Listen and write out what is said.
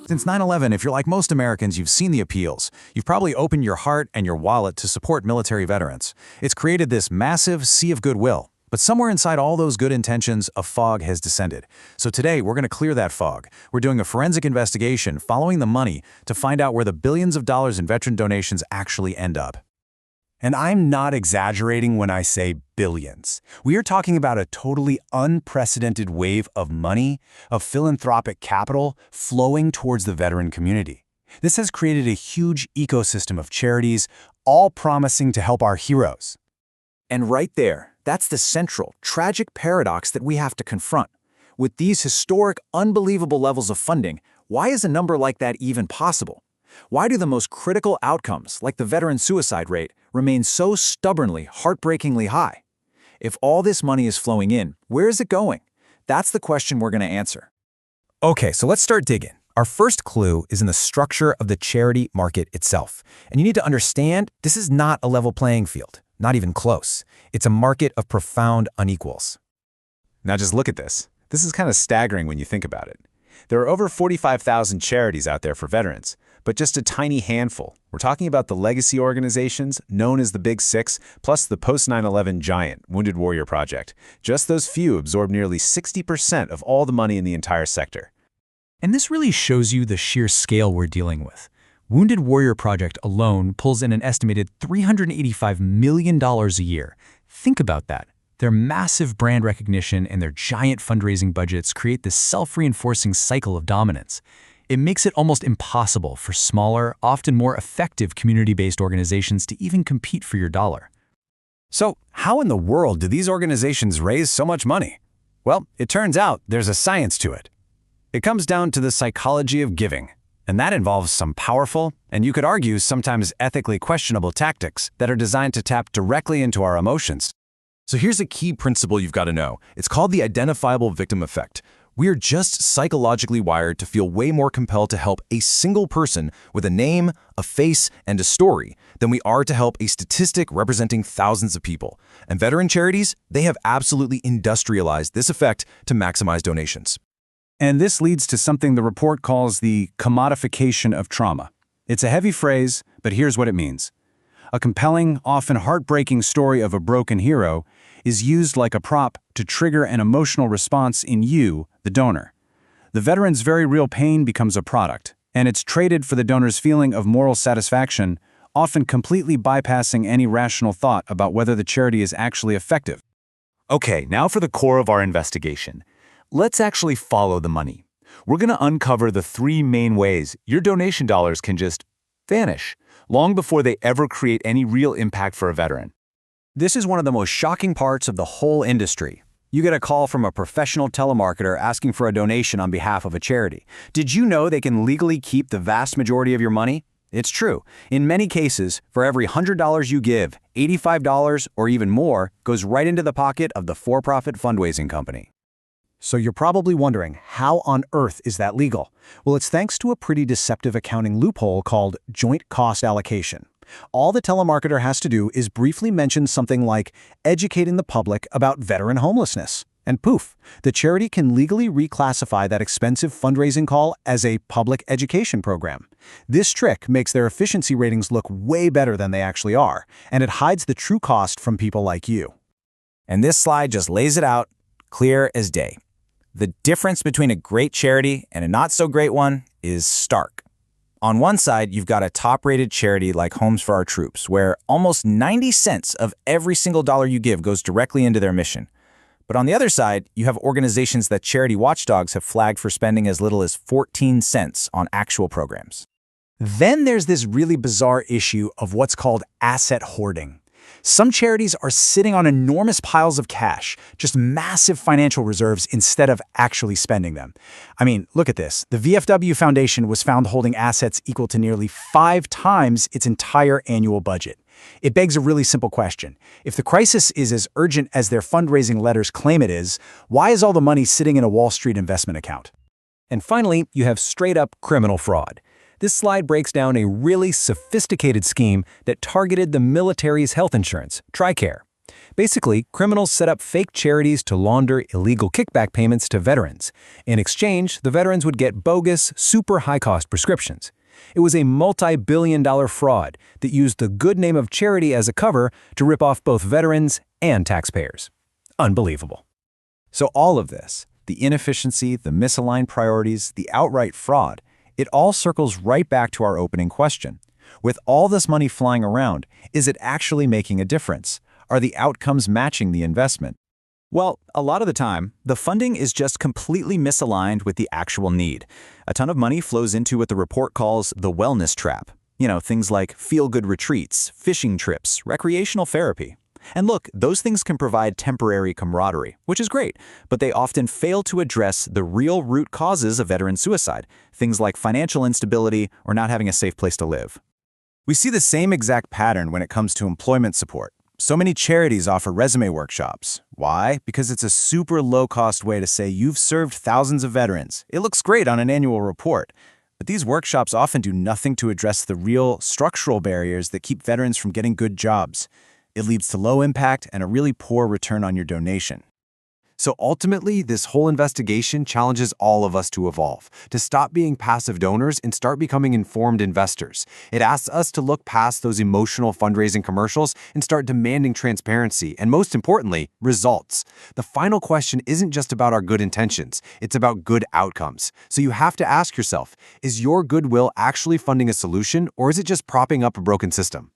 Since 9/11, if you're like most Americans, you've seen the appeals. You've probably opened your heart and your wallet to support military veterans. It's created this massive sea of goodwill. But somewhere inside all those good intentions, a fog has descended. So today, we're going to clear that fog. We're doing a forensic investigation following the money to find out where the billions of dollars in veteran donations actually end up. And I'm not exaggerating when I say billions. We are talking about a totally unprecedented wave of money, of philanthropic capital flowing towards the veteran community. This has created a huge ecosystem of charities, all promising to help our heroes. And right there, that's the central, tragic paradox that we have to confront. With these historic, unbelievable levels of funding, why is a number like that even possible? Why do the most critical outcomes, like the veteran suicide rate, remain so stubbornly, heartbreakingly high? If all this money is flowing in, where is it going? That's the question we're going to answer. Okay, so let's start digging. Our first clue is in the structure of the charity market itself. And you need to understand, this is not a level playing field, not even close. It's a market of profound unequals. Now just look at this. This is kind of staggering when you think about it. There are over 45,000 charities out there for veterans, but just a tiny handful. We're talking about the legacy organizations, known as the Big Six, plus the post-9/11 giant, Wounded Warrior Project. Just those few absorb nearly 60% of all the money in the entire sector. And this really shows you the sheer scale we're dealing with. Wounded Warrior Project alone pulls in an estimated $385 million a year. Think about that. Their massive brand recognition and their giant fundraising budgets create this self-reinforcing cycle of dominance. It makes it almost impossible for smaller, often more effective community-based organizations to even compete for your dollar. So, how in the world do these organizations raise so much money? Well, it turns out there's a science to it. It comes down to the psychology of giving, and that involves some powerful, and you could argue sometimes ethically questionable tactics that are designed to tap directly into our emotions. So here's a key principle you've got to know. It's called the identifiable victim effect. We're just psychologically wired to feel way more compelled to help a single person with a name, a face, and a story than we are to help a statistic representing thousands of people. And veteran charities, they have absolutely industrialized this effect to maximize donations. And this leads to something the report calls the commodification of trauma. It's a heavy phrase, but here's what it means. A compelling, often heartbreaking story of a broken hero is used like a prop to trigger an emotional response in you, the donor. The veteran's very real pain becomes a product, and it's traded for the donor's feeling of moral satisfaction, often completely bypassing any rational thought about whether the charity is actually effective. Okay, now for the core of our investigation. Let's actually follow the money. We're going to uncover the three main ways your donation dollars can just vanish, long before they ever create any real impact for a veteran. This is one of the most shocking parts of the whole industry. You get a call from a professional telemarketer asking for a donation on behalf of a charity. Did you know they can legally keep the vast majority of your money? It's true. In many cases, for every $100 you give, $85 or even more goes right into the pocket of the for-profit fundraising company. So you're probably wondering, how on earth is that legal? Well, it's thanks to a pretty deceptive accounting loophole called joint cost allocation. All the telemarketer has to do is briefly mention something like educating the public about veteran homelessness. And poof, the charity can legally reclassify that expensive fundraising call as a public education program. This trick makes their efficiency ratings look way better than they actually are, and it hides the true cost from people like you. And this slide just lays it out, clear as day. The difference between a great charity and a not-so-great one is stark. On one side, you've got a top-rated charity like Homes for Our Troops, where almost 90 cents of every single dollar you give goes directly into their mission. But on the other side, you have organizations that charity watchdogs have flagged for spending as little as 14 cents on actual programs. Then there's this really bizarre issue of what's called asset hoarding. Some charities are sitting on enormous piles of cash, just massive financial reserves instead of actually spending them. I mean, look at this. The VFW Foundation was found holding assets equal to nearly 5 times its entire annual budget. It begs a really simple question. If the crisis is as urgent as their fundraising letters claim it is, why is all the money sitting in a Wall Street investment account? And finally, you have straight-up criminal fraud. This slide breaks down a really sophisticated scheme that targeted the military's health insurance, TRICARE. Basically, criminals set up fake charities to launder illegal kickback payments to veterans. In exchange, the veterans would get bogus, super high-cost prescriptions. It was a multi-billion-dollar fraud that used the good name of charity as a cover to rip off both veterans and taxpayers. Unbelievable. So all of this, the inefficiency, the misaligned priorities, the outright fraud, it all circles right back to our opening question. With all this money flying around, is it actually making a difference? Are the outcomes matching the investment? Well, a lot of the time, the funding is just completely misaligned with the actual need. A ton of money flows into what the report calls the wellness trap. Things like feel-good retreats, fishing trips, recreational therapy. And look, those things can provide temporary camaraderie, which is great, but they often fail to address the real root causes of veteran suicide, things like financial instability or not having a safe place to live. We see the same exact pattern when it comes to employment support. So many charities offer resume workshops. Why? Because it's a super low-cost way to say you've served thousands of veterans. It looks great on an annual report. But these workshops often do nothing to address the real structural barriers that keep veterans from getting good jobs. It leads to low impact and a really poor return on your donation. So ultimately, this whole investigation challenges all of us to evolve, to stop being passive donors and start becoming informed investors. It asks us to look past those emotional fundraising commercials and start demanding transparency and, most importantly, results. The final question isn't just about our good intentions, it's about good outcomes. So you have to ask yourself, is your goodwill actually funding a solution, or is it just propping up a broken system?